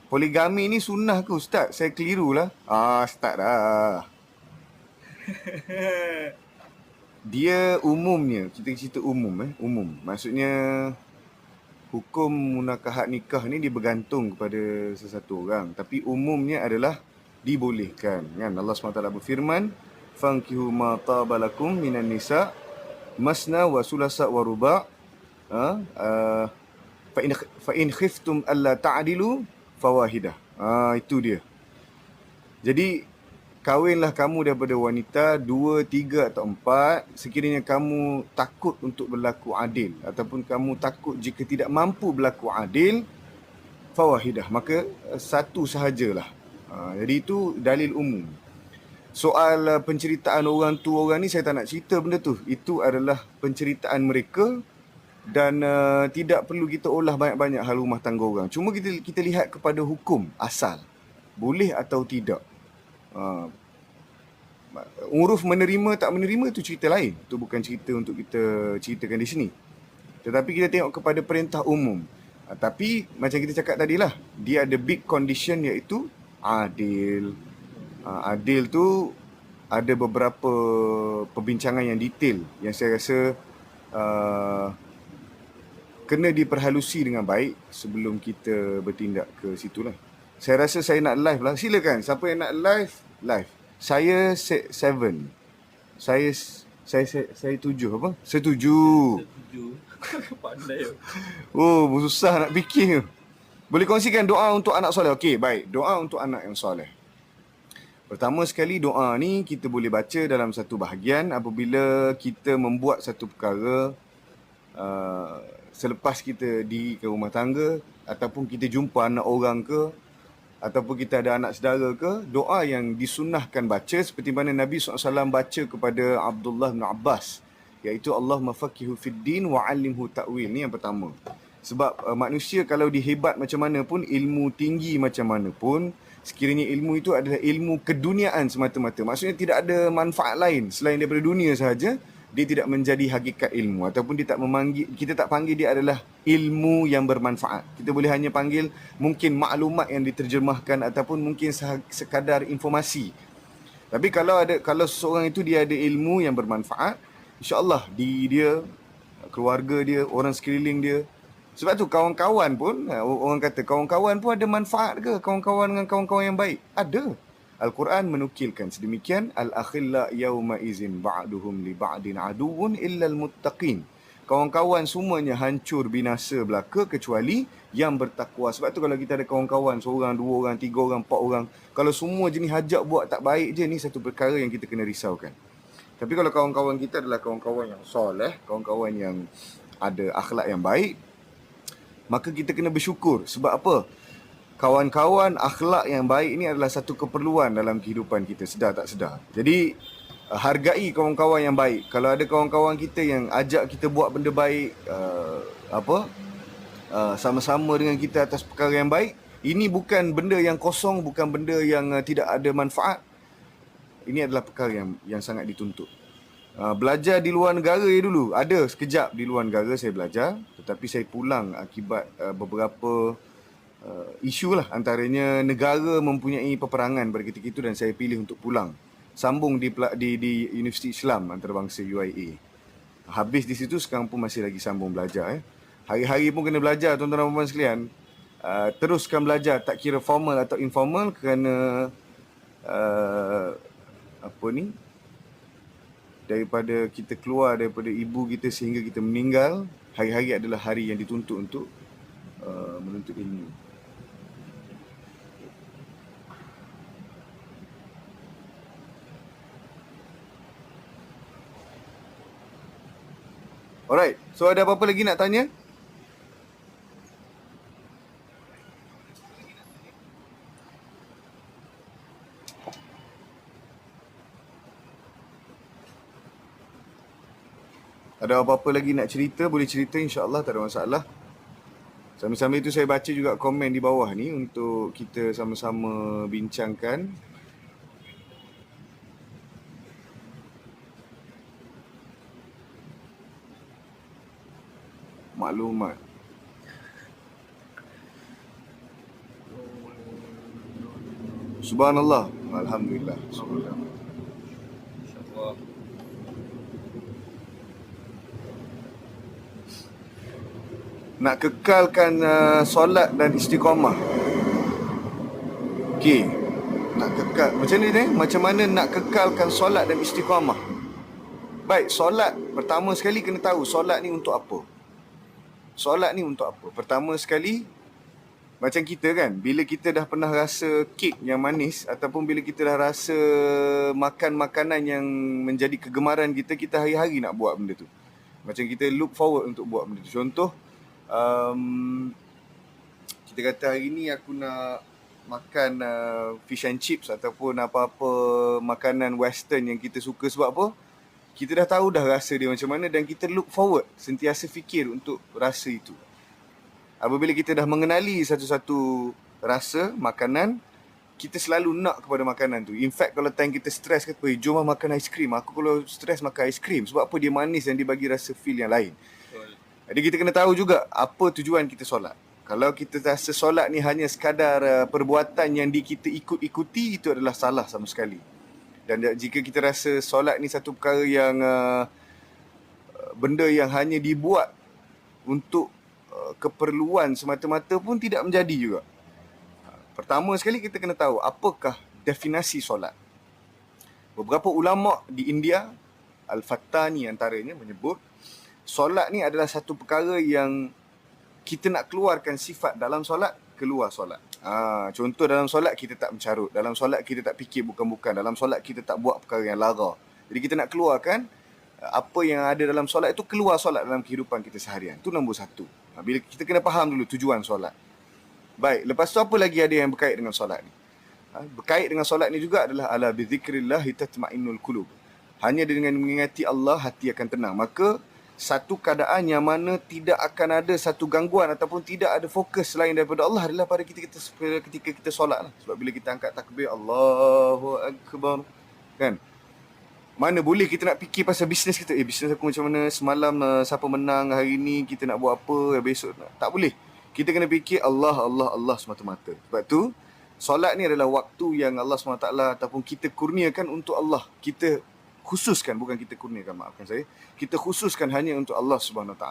Poligami ni sunnah ke Ustaz? Saya keliru lah. Start dah. Dia umumnya, kita cerita umum. Maksudnya hukum munakahat nikah ni dia bergantung kepada sesuatu orang. Tapi umumnya adalah dibolehkan. Kan? Allah SWT berfirman, "Fankihu ma tabalakum minan nisa masna wa sulasa wa ruba'." Fa in khiftum alla ta'dilu fawahidah. Itu dia. Jadi kahwinlah kamu daripada wanita 2, 3 atau 4 sekiranya kamu takut untuk berlaku adil ataupun kamu takut jika tidak mampu berlaku adil, fawahidah, maka satu sahajalah. Jadi itu dalil umum. Soal penceritaan orang tu orang ni saya tak nak cerita benda tu. Itu adalah penceritaan mereka dan tidak perlu kita olah banyak-banyak hal rumah tangga orang. Cuma kita lihat kepada hukum asal. Boleh atau tidak. Uruf menerima tak menerima itu cerita lain. Itu bukan cerita untuk kita ceritakan di sini. Tetapi kita tengok kepada perintah umum. Tapi macam kita cakap tadilah, dia ada big condition iaitu adil. Adil tu ada beberapa perbincangan yang detail yang saya rasa kena diperhalusi dengan baik sebelum kita bertindak ke situlah. Saya rasa saya nak live lah. Silakan. Siapa yang nak live, live. Saya 7. Saya 7 apa? Setuju. Pandai. Susah nak fikir. Boleh kongsikan doa untuk anak soleh. Okey, baik. Doa untuk anak yang soleh. Pertama sekali, doa ni kita boleh baca dalam satu bahagian apabila kita membuat satu perkara selepas kita di ke rumah tangga ataupun kita jumpa anak orang ke ataupun kita ada anak saudara ke, doa yang disunnahkan baca seperti mana Nabi SAW baca kepada Abdullah bin Abbas, iaitu Allahumma faqihu fid din wa 'allimhu ta'wil. Ni yang pertama. Sebab manusia kalau dihebat macam mana pun, ilmu tinggi macam mana pun, sekiranya ilmu itu adalah ilmu keduniaan semata-mata, maksudnya tidak ada manfaat lain selain daripada dunia sahaja, dia tidak menjadi hakikat ilmu ataupun kita tak panggil dia adalah ilmu yang bermanfaat. Kita boleh hanya panggil mungkin maklumat yang diterjemahkan ataupun mungkin sekadar informasi. Tapi kalau seseorang itu dia ada ilmu yang bermanfaat, insya-Allah dia, keluarga dia, orang sekeliling dia. Sebab tu kawan-kawan pun, orang kata kawan-kawan pun ada manfaat ke? Kawan-kawan dengan kawan-kawan yang baik? Ada. Al-Quran menukilkan sedemikian, al-akhilla yawma izin ba'duhum li ba'din aduun illa al-muttaqin. Kawan-kawan semuanya hancur binasa belaka kecuali yang bertakwa. Sebab tu kalau kita ada kawan-kawan seorang, 2 orang, 3 orang, 4 orang, kalau semua jenis hajat buat tak baik je, ni satu perkara yang kita kena risaukan. Tapi kalau kawan-kawan kita adalah kawan-kawan yang soleh, kawan-kawan yang ada akhlak yang baik, maka kita kena bersyukur. Sebab apa? Kawan-kawan akhlak yang baik ini adalah satu keperluan dalam kehidupan kita, sedar tak sedar. Jadi hargai kawan-kawan yang baik. Kalau ada kawan-kawan kita yang ajak kita buat benda baik, sama-sama dengan kita atas perkara yang baik, ini bukan benda yang kosong, bukan benda yang tidak ada manfaat. Ini adalah perkara yang sangat dituntut. Belajar di luar negara dulu, ada sekejap di luar negara saya belajar, tetapi saya pulang akibat beberapa isu lah, antaranya negara mempunyai peperangan pada ketika itu dan saya pilih untuk pulang. Sambung di Universiti Islam Antarabangsa UIA. Habis di situ, sekarang pun masih lagi sambung belajar. Hari-hari pun kena belajar, tuan-tuan dan puan sekalian. Teruskan belajar, tak kira formal atau informal, kerana daripada kita keluar daripada ibu kita sehingga kita meninggal, hari-hari adalah hari yang dituntut untuk menuntut ilmu. Alright, so ada apa-apa lagi nak tanya? Ada apa-apa lagi nak cerita, boleh cerita, insya-Allah tak ada masalah. Sambil-sambil itu saya baca juga komen di bawah ni untuk kita sama-sama bincangkan. Maklumat. Subhanallah. Alhamdulillah. Subhanallah. InsyaAllah. Nak kekalkan solat dan istiqamah. Okey. Nak kekal macam ni ni, macam mana nak kekalkan solat dan istiqamah? Baik, solat pertama sekali kena tahu solat ni untuk apa. Solat ni untuk apa? Pertama sekali, macam kita kan, bila kita dah pernah rasa kek yang manis ataupun bila kita dah rasa makan makanan yang menjadi kegemaran kita, kita hari-hari nak buat benda tu. Macam kita look forward untuk buat benda tu. Contoh, kita kata hari ni aku nak makan fish and chips ataupun apa-apa makanan western yang kita suka. Sebab apa? Kita dah tahu dah rasa dia macam mana dan kita look forward, sentiasa fikir untuk rasa itu. Apabila kita dah mengenali satu-satu rasa makanan, kita selalu nak kepada makanan tu. In fact, kalau time kita stres kata, jom makan aiskrim. Aku kalau stres makan aiskrim. Sebab apa? Dia manis dan dia bagi rasa feel yang lain. Jadi kita kena tahu juga apa tujuan kita solat. Kalau kita rasa solat ni hanya sekadar perbuatan yang kita ikut-ikuti, itu adalah salah sama sekali. Dan jika kita rasa solat ni satu perkara yang benda yang hanya dibuat untuk keperluan semata-mata pun tidak menjadi juga. Pertama sekali kita kena tahu apakah definisi solat. Beberapa ulama di India, Al-Fattani antaranya, menyebut solat ni adalah satu perkara yang kita nak keluarkan sifat dalam solat, keluar solat. Contoh dalam solat kita tak mencarut, dalam solat kita tak fikir bukan-bukan, dalam solat kita tak buat perkara yang lara. Jadi kita nak keluarkan apa yang ada dalam solat itu, keluar solat dalam kehidupan kita seharian. Itu nombor satu. Bila kita kena faham dulu tujuan solat. Baik, lepas tu apa lagi ada yang berkait dengan solat ni? Berkait dengan solat ni juga adalah ala bizikrillahi tatma'innul qulub. Hanya dengan mengingati Allah hati akan tenang. Maka satu keadaan yang mana tidak akan ada satu gangguan ataupun tidak ada fokus selain daripada Allah adalah pada ketika kita solat lah. Sebab bila kita angkat takbir, Allahu Akbar, kan? Mana boleh kita nak fikir pasal bisnes kita. Bisnes aku macam mana, semalam siapa menang, hari ni kita nak buat apa, besok nak. Tak boleh. Kita kena fikir Allah, Allah, Allah semata-mata. Sebab tu, solat ni adalah waktu yang Allah SWT ataupun kita kurniakan untuk Allah. Kita khususkan, bukan kita kurniakan, maafkan saya. Kita khususkan hanya untuk Allah SWT.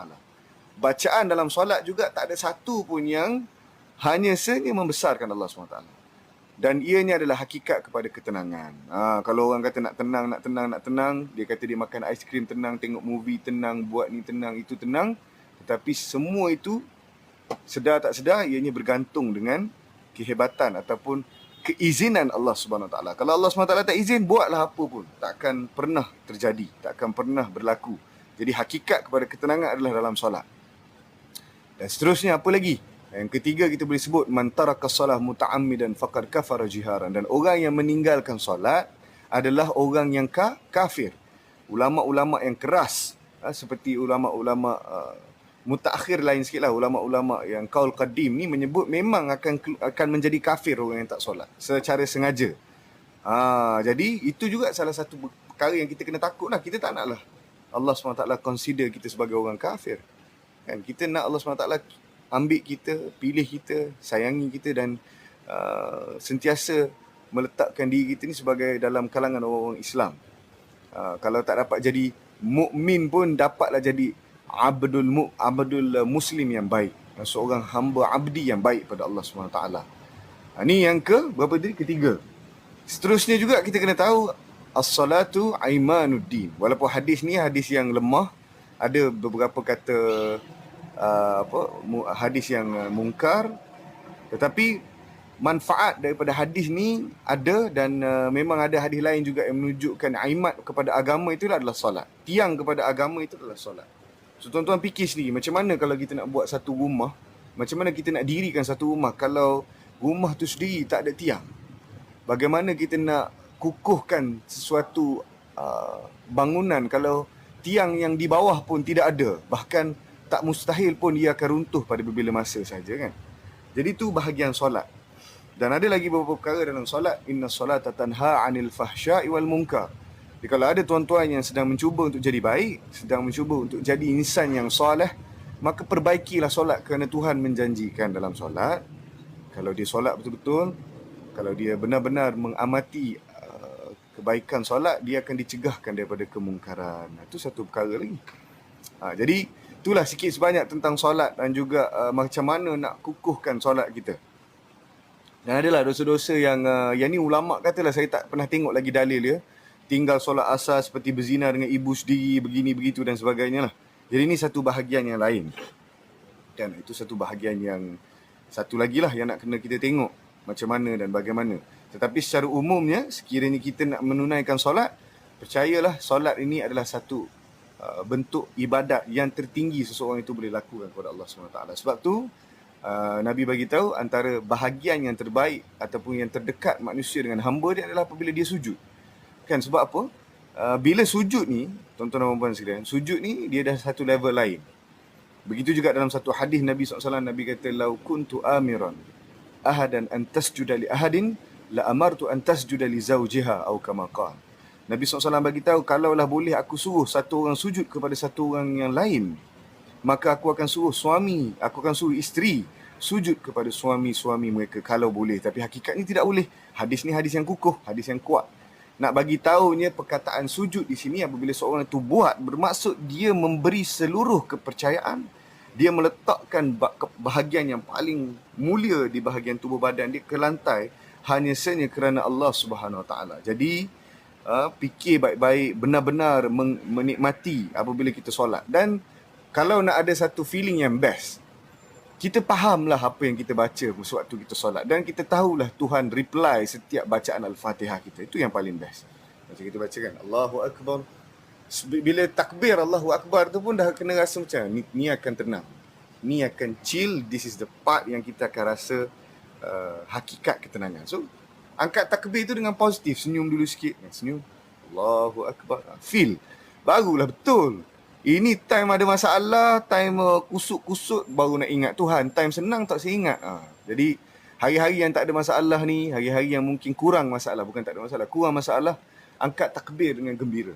Bacaan dalam solat juga tak ada satu pun yang hanya saja membesarkan Allah SWT. Dan ianya adalah hakikat kepada ketenangan. Kalau orang kata nak tenang, dia kata dia makan aiskrim tenang, tengok movie tenang, buat ni tenang, itu tenang. Tetapi semua itu, sedar tak sedar, ianya bergantung dengan kehebatan ataupun keizinan Allah SWT. Kalau Allah SWT tak izin, buatlah apa pun, takkan pernah terjadi, takkan pernah berlaku. Jadi hakikat kepada ketenangan adalah dalam solat. Dan seterusnya apa lagi? Yang ketiga kita boleh sebut man taraka salah muta'ammidan faqad kafara jiharan. Dan orang yang meninggalkan solat adalah orang yang kafir. Ulama-ulama yang keras, seperti ulama-ulama mutaakhir lain sikit lah, ulama-ulama yang qaul qadim ni menyebut memang akan menjadi kafir orang yang tak solat secara sengaja. Jadi itu juga salah satu perkara yang kita kena takut lah. Kita tak naklah Allah SWT consider kita sebagai orang kafir, kan? Kita nak Allah SWT ambil kita, pilih kita, sayangi kita dan sentiasa meletakkan diri kita ni sebagai dalam kalangan orang-orang Islam. Kalau tak dapat jadi mukmin pun dapatlah jadi abdul muslim yang baik, seorang hamba abdi yang baik pada Allah SWT. Ni yang berapa tadi? Ketiga. Seterusnya juga kita kena tahu as-salatu aimanuddin. Walaupun hadis ni hadis yang lemah, ada beberapa kata hadis yang mungkar, tetapi manfaat daripada hadis ni ada. Dan memang ada hadis lain juga yang menunjukkan aimat kepada agama itu adalah solat. Tiang kepada agama itu adalah solat. So tuan-tuan fikir sendiri, macam mana kalau kita nak buat satu rumah, macam mana kita nak dirikan satu rumah kalau rumah tu sendiri tak ada tiang? Bagaimana kita nak kukuhkan sesuatu bangunan kalau tiang yang di bawah pun tidak ada? Bahkan tak mustahil pun ia akan runtuh pada berbila masa saja, kan? Jadi tu bahagian solat. Dan ada lagi beberapa perkara dalam solat. Inna solata tanha 'anil fahsya'i wal munkar. Jadi kalau ada tuan-tuan yang sedang mencuba untuk jadi baik, sedang mencuba untuk jadi insan yang soleh, maka perbaikilah solat kerana Tuhan menjanjikan dalam solat, kalau dia solat betul-betul, Kalau dia benar-benar mengamati kebaikan solat, dia akan dicegahkan daripada kemungkaran. Itu satu perkara lagi. Jadi itulah sikit sebanyak tentang solat dan juga macam mana nak kukuhkan solat kita. Dan adalah dosa-dosa yang ni ulama' katalah, saya tak pernah tengok lagi dalil dia. Tinggal solat asar seperti berzina dengan ibu sendiri, begini begitu dan sebagainya lah. Jadi ini satu bahagian yang lain. Dan itu satu bahagian yang satu lagi lah yang nak kena kita tengok macam mana dan bagaimana. Tetapi secara umumnya, sekiranya kita nak menunaikan solat, percayalah solat ini adalah satu bentuk ibadat yang tertinggi seseorang itu boleh lakukan kepada Allah SWT. Sebab tu Nabi bagi tahu antara bahagian yang terbaik ataupun yang terdekat manusia dengan hamba dia adalah apabila dia sujud. Kan sebab apa? Bila sujud ni, tuan-tuan dan puan sekalian, sujud ni dia dah satu level lain. Begitu juga dalam satu hadis Nabi SAW, Nabi kata, "Lau kuntu amiran ahadan an tasjuda li ahadin la amartu an tasjuda li zawjiha atau kama qala." Nabi SAW bagi tahu, kalaulah boleh aku suruh satu orang sujud kepada satu orang yang lain, maka aku akan suruh suami, aku akan suruh isteri sujud kepada suami-suami mereka kalau boleh. Tapi hakikatnya tidak boleh. Hadis ni hadis yang kukuh, hadis yang kuat. Nak bagi tahunya perkataan sujud di sini apabila seorang itu buat, bermaksud dia memberi seluruh kepercayaan, dia meletakkan bahagian yang paling mulia di bahagian tubuh badan dia ke lantai hanya sahaja kerana Allah Subhanahu Wa Taala. Jadi fikir baik-baik, benar-benar menikmati apabila kita solat. Dan kalau nak ada satu feeling yang best, kita fahamlah apa yang kita baca sewaktu kita solat, dan kita tahulah Tuhan reply setiap bacaan Al-Fatihah kita. Itu yang paling best. Macam kita baca kan, Allahu Akbar. Bila takbir Allahu Akbar tu pun dah kena rasa macam ni akan tenang, ni akan chill. This is the part yang kita akan rasa hakikat ketenangan. So angkat takbir tu dengan positif, senyum dulu sikit, senyum, Allahu Akbar, feel, barulah betul. Ini time ada masalah, time kusut-kusut baru nak ingat Tuhan. Time senang tak saya ingat. Jadi hari-hari yang tak ada masalah ni, hari-hari yang mungkin kurang masalah, bukan tak ada masalah, kurang masalah, angkat takbir dengan gembira.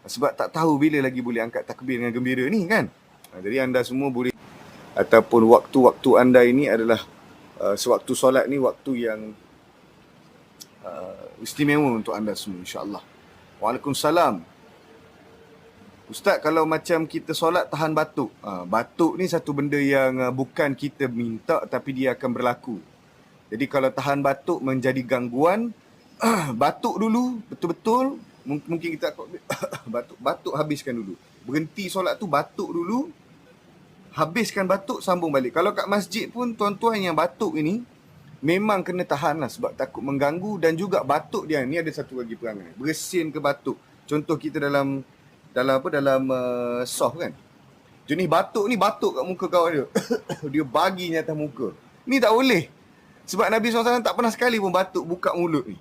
Sebab tak tahu bila lagi boleh angkat takbir dengan gembira ni kan. Jadi anda semua boleh, ataupun waktu-waktu anda ini adalah sewaktu solat ni waktu yang istimewa untuk anda semua, insya-Allah. Waalaikumsalam. Ustaz, kalau macam kita solat tahan batuk. Batuk ni satu benda yang bukan kita minta tapi dia akan berlaku. Jadi kalau tahan batuk menjadi gangguan, batuk dulu betul-betul. Mungkin kita batuk habiskan dulu. Berhenti solat tu, batuk dulu, habiskan batuk, sambung balik. Kalau kat masjid pun tuan-tuan yang batuk ini memang kena tahan lah sebab takut mengganggu. Dan juga batuk dia ni ada satu lagi perangai, bersin ke batuk. Contoh kita dalam soft kan, jenis batuk ni batuk kat muka kawan dia dia baginya atas muka. Ni tak boleh. Sebab Nabi SAW tak pernah sekali pun batuk buka mulut ni.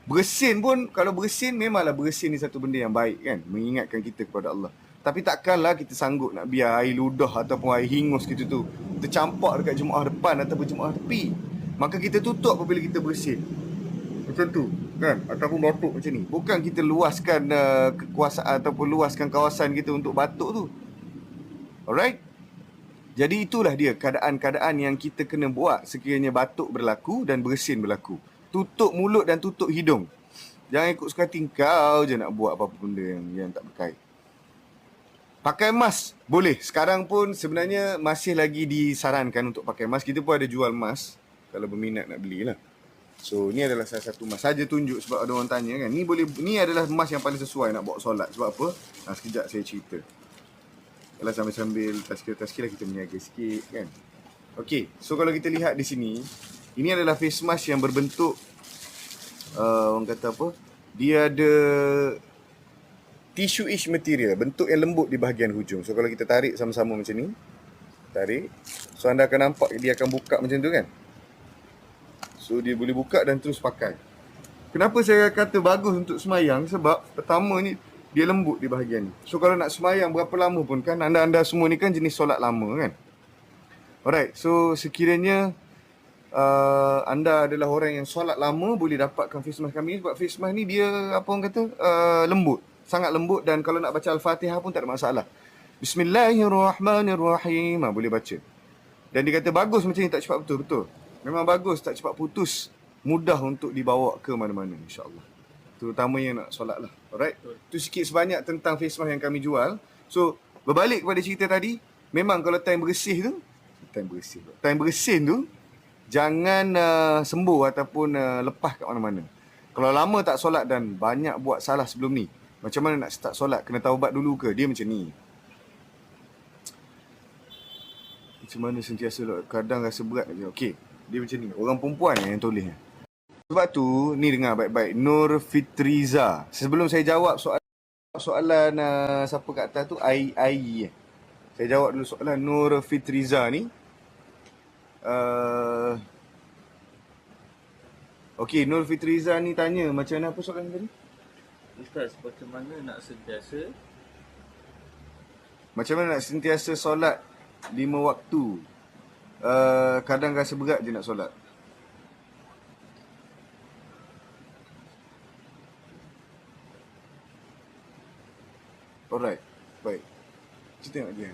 Bersin pun, kalau bersin memanglah bersin ni satu benda yang baik kan, mengingatkan kita kepada Allah. Tapi takkanlah kita sanggup nak biar air ludah ataupun air hingus kita tu tercampak dekat jemaah depan ataupun jemaah tepi. Maka kita tutup apabila kita bersin. Macam tu kan, ataupun batuk macam ni. Bukan kita luaskan kekuasaan ataupun luaskan kawasan kita untuk batuk tu. Alright? Jadi itulah dia keadaan-keadaan yang kita kena buat sekiranya batuk berlaku dan bersin berlaku. Tutup mulut dan tutup hidung. Jangan ikut suka hati kau je nak buat apa-apa benda yang tak berkait. Pakai mask boleh. Sekarang pun sebenarnya masih lagi disarankan untuk pakai mask. Kita pun ada jual mask kalau berminat nak belilah. So ni adalah salah satu mask. Saja tunjuk sebab ada orang tanya kan. Ni adalah mask yang paling sesuai nak bawa solat. Sebab apa? Sekejap saya cerita. Kalau sambil-sambil tazkirah kita meniaga sikit kan. Okey, so kalau kita lihat di sini, ini adalah face mask yang berbentuk orang kata apa? Dia ada tissue-ish material, bentuk yang lembut di bahagian hujung. So kalau kita tarik sama-sama macam ni, tarik. So anda akan nampak dia akan buka macam tu kan. So dia boleh buka dan terus pakai. Kenapa saya kata bagus untuk semayang? Sebab pertama ni dia lembut di bahagian ni. So kalau nak semayang berapa lama pun kan, anda semua ni kan jenis solat lama kan. Alright, so sekiranya anda adalah orang yang solat lama, boleh dapatkan face mask kami. Sebab face mask ni dia apa orang kata lembut, sangat lembut. Dan kalau nak baca Al-Fatihah pun tak ada masalah. Bismillahirrahmanirrahim, boleh baca. Dan dia kata bagus macam ni, tak cepat betul. Memang bagus, tak cepat putus mudah untuk dibawa ke mana-mana insya-Allah. Terutama yang nak solat lah. Alright. Tu sikit sebanyak tentang face mask yang kami jual. So, berbalik kepada cerita tadi, memang kalau time bersih tu jangan sembuh ataupun lepas kat mana-mana. Kalau lama tak solat dan banyak buat salah sebelum ni, macam mana nak start solat? Kena taubat dulu ke? Dia macam ni. Macam mana sentiasa kadang rasa berat je. Okey, dia macam ni. Orang perempuan yang tulis. Sebab tu, ni dengar baik-baik. Nur Fitriza. Sebelum saya jawab soalan siapa kat atas tu, Ai. Saya jawab dulu soalan Nur Fitriza ni. Okey, Nur Fitriza ni tanya macam mana, apa soalan tadi? Ustaz, macam mana nak sentiasa solat 5 waktu? Kadang rasa berat je nak solat. Alright, baik. Kita tengok dia.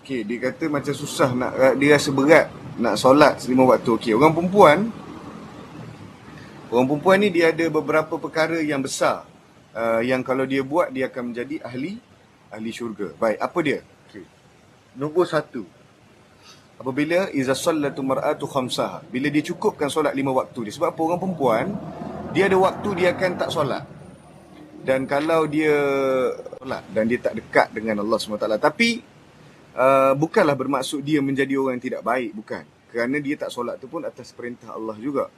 Okey, dia kata macam susah dia rasa berat nak solat 5 waktu. Okey, orang perempuan ni dia ada beberapa perkara yang besar yang kalau dia buat dia akan menjadi ahli syurga. Baik, apa dia? Okey. Nombor 1. Apabila iza sallatu mar'atu khamsaha, bila dia cukupkan solat 5 waktu dia. Sebab apa? Orang perempuan dia ada waktu dia akan tak solat. Dan kalau dia solat dan dia tak dekat dengan Allah SWT, tapi bukanlah bermaksud dia menjadi orang yang tidak baik, bukan. Kerana dia tak solat tu pun atas perintah Allah juga.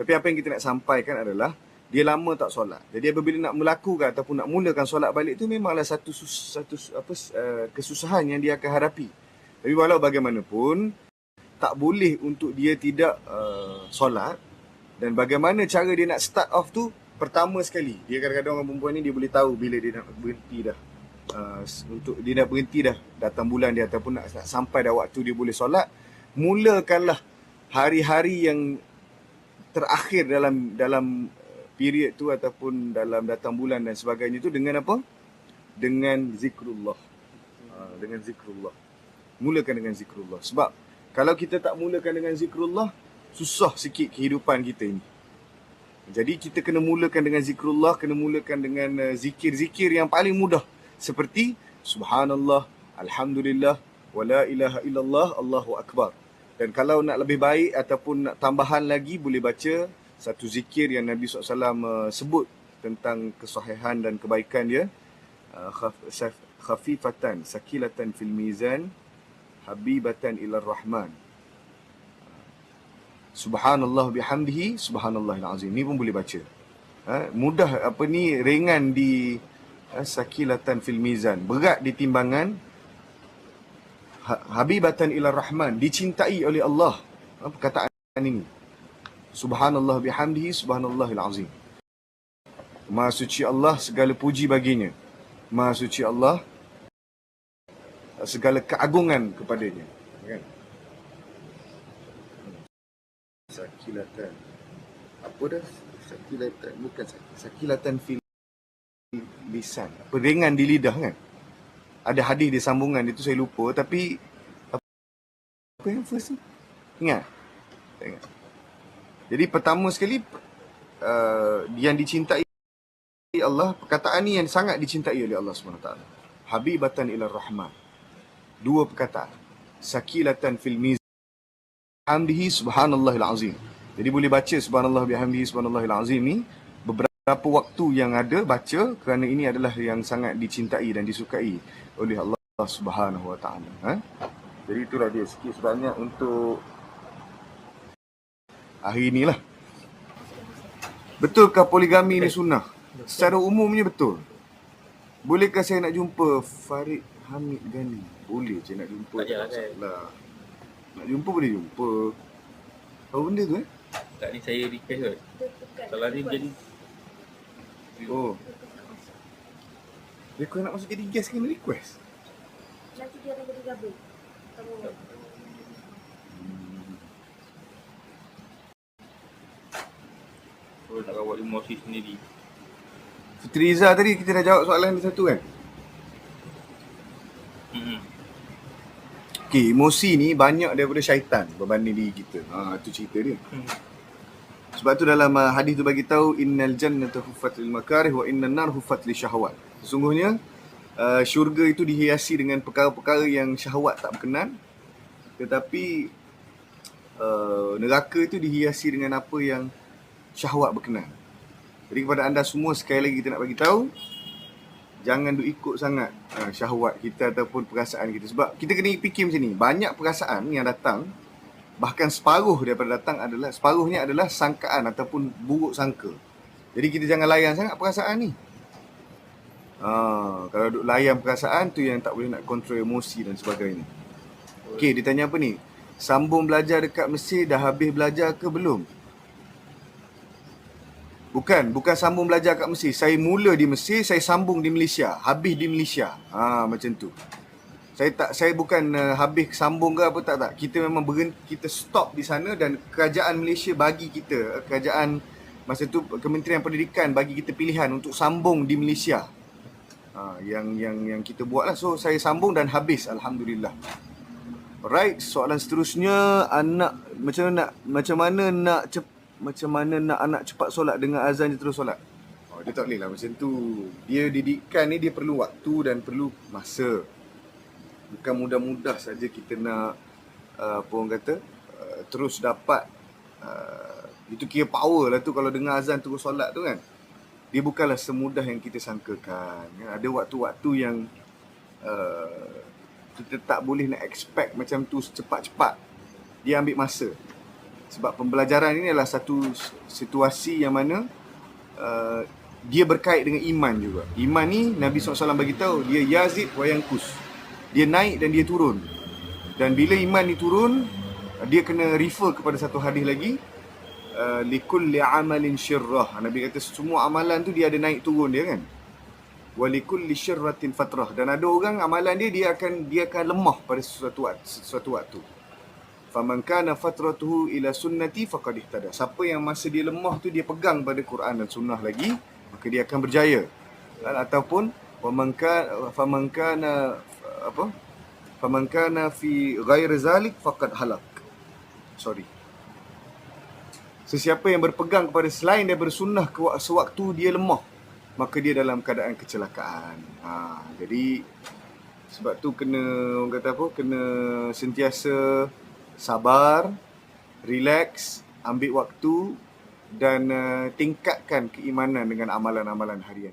Tapi apa yang kita nak sampaikan adalah dia lama tak solat. Jadi apabila nak melakukan ataupun nak mulakan solat balik tu memanglah satu kesusahan yang dia akan hadapi. Tapi walau bagaimanapun tak boleh untuk dia tidak solat. Dan bagaimana cara dia nak start off tu, pertama sekali, dia kadang-kadang orang perempuan ni dia boleh tahu bila dia nak berhenti dah. Untuk dia nak berhenti dah datang bulan dia ataupun nak sampai dah waktu dia boleh solat, mulakanlah hari-hari yang terakhir dalam period tu ataupun dalam datang bulan dan sebagainya tu dengan apa? Dengan zikrullah. Dengan zikrullah. Mulakan dengan zikrullah. Sebab kalau kita tak mulakan dengan zikrullah, susah sikit kehidupan kita ini. Jadi kita kena mulakan dengan zikrullah, kena mulakan dengan zikir-zikir yang paling mudah. Seperti subhanallah, alhamdulillah, wala ilaha illallah, Allahu akbar. Dan kalau nak lebih baik ataupun nak tambahan lagi, boleh baca satu zikir yang Nabi SAW sebut tentang kesahihan dan kebaikan dia. Khafifatan, sakilatan fil mizan, habibatan ilar rahman. Subhanallah bihamdihi, subhanallahil azim. Ni pun boleh baca. Mudah, ringan di sakilatan fil mizan, berat di timbangan. Habibatan ila rahman, dicintai oleh Allah. Perkataan ini, subhanallah bihamdihi, subhanallahil azim. Maha suci Allah, segala puji baginya. Maha suci Allah, segala keagungan kepadanya. Kan? Sakilatan, apa dah? Sakilatan, bukan sakilatan fil lisan, ringan di lidah kan. Ada hadis di sambungan itu saya lupa, tapi apa yang first tu? Ingat. Jadi pertama sekali yang dicintai Allah, perkataan ni yang sangat dicintai oleh Allah SWT. Habibatan ila rahman. 2 perkataan. Sakilatan fil mizan, hamdihi subhanallahil azim. Jadi boleh baca subhanallah bihamdihi subhanallahil azim ni beberapa waktu yang ada baca, kerana ini adalah yang sangat dicintai dan disukai oleh Allah Subhanahu Wa Taala. Jadi itulah dia sikit sebanyak untuk hari inilah. Betulkah poligami ni sunnah? Secara umumnya betul. Bolehkah saya nak jumpa Farid Hamid Ghani? Boleh je nak jumpa. Tak masalah. Nak jumpa boleh jumpa. Apa benda tu Tak ni saya request kot. Kalau ni jadi Oh. Dia kau nak masuk jadi guest kena request. Nanti dia akan jadi gabung. Kamu Kalau nak rawat emosi sendiri. Fitriza tadi kita dah jawab soalan dia satu kan? Okey, emosi ni banyak daripada syaitan berbanding diri kita. Tu cerita dia. Sebab tu dalam hadis tu bagi tahu innal jannata huffat lil makarih wa innan nar huffat li syahwat. Sesungguhnya syurga itu dihiasi dengan perkara-perkara yang syahwat tak berkenan, tetapi neraka itu dihiasi dengan apa yang syahwat berkenan. Jadi kepada anda semua sekali lagi kita nak bagi tahu, jangan duk ikut sangat syahwat kita ataupun perasaan kita. Sebab kita kena fikir macam ni, banyak perasaan yang datang, bahkan separuh daripada datang adalah, separuhnya adalah sangkaan ataupun buruk sangka. Jadi kita jangan layan sangat perasaan ni. Kalau duk layan perasaan tu yang tak boleh nak kontrol emosi dan sebagainya. Okey, dia tanya apa ni? Sambung belajar dekat Mesir, dah habis belajar ke belum? Bukan sambung belajar kat Mesir. Saya mula di Mesir, saya sambung di Malaysia, habis di Malaysia. Macam tu. Saya bukan habis sambung ke apa, tak. Kita memang berhenti, kita stop di sana dan kerajaan Malaysia bagi kita, kerajaan masa tu Kementerian Pendidikan bagi kita pilihan untuk sambung di Malaysia. Yang kita buat lah. So saya sambung dan habis, alhamdulillah. Alright, soalan seterusnya, macam mana nak anak cepat solat dengan azan je terus solat? Dia tak boleh lah macam tu. Dia didikan ni dia perlu waktu dan perlu masa. Bukan mudah-mudah saja kita nak apa orang kata terus dapat itu kira power lah tu kalau dengar azan terus solat tu kan. Dia bukanlah semudah yang kita sangkakan. Ada waktu-waktu yang kita tak boleh nak expect macam tu secepat-cepat. Dia ambil masa. Sebab pembelajaran ini adalah satu situasi yang mana dia berkait dengan iman juga. Iman ni Nabi SAW bagi tahu dia yazid wa yanqus. Dia naik dan dia turun. Dan bila iman ni turun, dia kena refer kepada satu hadis lagi, likulli amalin syirrah. Nabi kata semua amalan tu dia ada naik turun dia kan. Wa likulli syirratin fatrah. Dan ada orang amalan dia akan lemah pada sesuatu waktu. Faman kana fatratuhu ila sunnati faqad ihtada. Siapa yang masa dia lemah tu dia pegang pada Quran dan sunnah lagi, maka dia akan berjaya. Ataupun faman kana fi ghairi zalik faqad halak. Sesiapa yang berpegang kepada selain daripada sunnah sewaktu dia lemah, maka dia dalam keadaan kecelakaan. Jadi sebab tu kena sentiasa sabar, relax, ambil waktu dan tingkatkan keimanan dengan amalan-amalan harian.